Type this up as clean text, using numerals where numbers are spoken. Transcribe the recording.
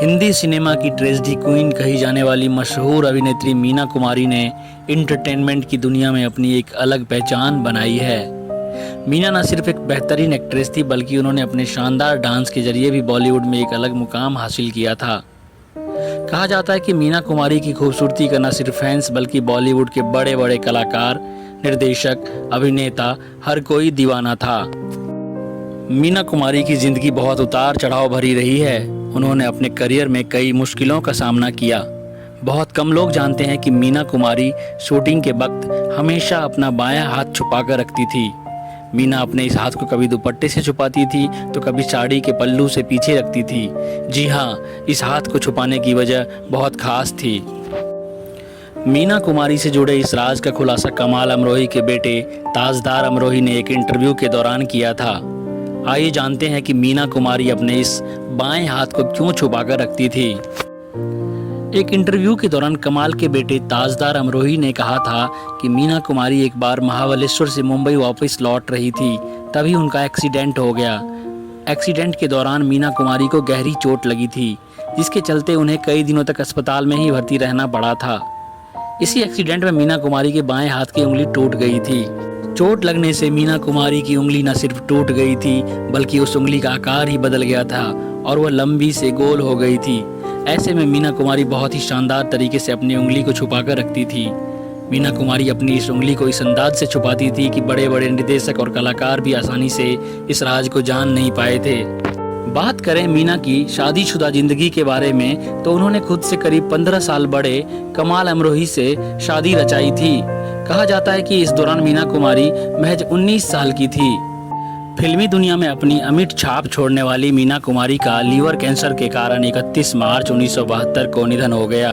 Hindi cinema की tragedy queen कही जाने वाली मशहूर अभिनेत्री मीना कुमारी ने इंटरटेनमेंट की दुनिया में अपनी एक अलग पहचान बनाई है। मीना न सिर्फ एक बेहतरीन एक्ट्रेस थी बल्कि उन्होंने अपने शानदार डांस के जरिए भी बॉलीवुड में एक अलग मुकाम हासिल किया था। कहा जाता है कि मीना कुमारी की खूबसूरती का न सिर्फ फैंस बल्कि बॉलीवुड के बड़े बड़े कलाकार, निर्देशक, अभिनेता हर कोई दीवाना था। मीना कुमारी की जिंदगी बहुत उतार चढ़ाव भरी रही है। उन्होंने अपने करियर में कई मुश्किलों का सामना किया। बहुत कम लोग जानते हैं कि मीना कुमारी शूटिंग के वक्त हमेशा अपना बायां हाथ छुपाकर रखती थी। मीना अपने इस हाथ को कभी दुपट्टे से छुपाती थी तो कभी साड़ी के पल्लू से पीछे रखती थी। जी हाँ, इस हाथ को छुपाने की वजह बहुत खास थी। मीना कुमारी से जुड़े इस राज का खुलासा कमाल अमरोही के बेटे ताजदार अमरोही ने एक इंटरव्यू के दौरान किया था। आइए जानते हैं कि मीना कुमारी अपने इस बाएं हाथ को क्यों छुपाकर रखती थी। एक इंटरव्यू के दौरान कमाल के बेटे ताजदार अमरोही ने कहा था कि मीना कुमारी एक बार महाबलेश्वर से मुंबई वापस लौट रही थी, तभी उनका एक्सीडेंट हो गया। एक्सीडेंट के दौरान मीना कुमारी को गहरी चोट लगी थी, जिसके चलते उन्हें कई दिनों तक अस्पताल में ही भर्ती रहना पड़ा था। इसी एक्सीडेंट में मीना कुमारी के बाएं हाथ की उंगली टूट गई थी। चोट लगने से मीना कुमारी की उंगली न सिर्फ टूट गई थी बल्कि उस उंगली का आकार ही बदल गया था और वह लंबी से गोल हो गई थी। ऐसे में मीना कुमारी बहुत ही शानदार तरीके से अपनी उंगली को छुपाकर रखती थी। मीना कुमारी अपनी इस उंगली को इस अंदाज से छुपाती थी कि बड़े बड़े निर्देशक और कलाकार भी आसानी से इस राज को जान नहीं पाए थे। बात करें मीना की शादीशुदा जिंदगी के बारे में तो उन्होंने खुद से करीब 15 साल बड़े कमाल अमरोही से शादी रचाई थी। कहा जाता है कि इस दौरान मीना कुमारी महज 19 साल की थी। फिल्मी दुनिया में अपनी अमिट छाप छोड़ने वाली मीना कुमारी का लीवर कैंसर के कारण 31 मार्च 1972 को निधन हो गया।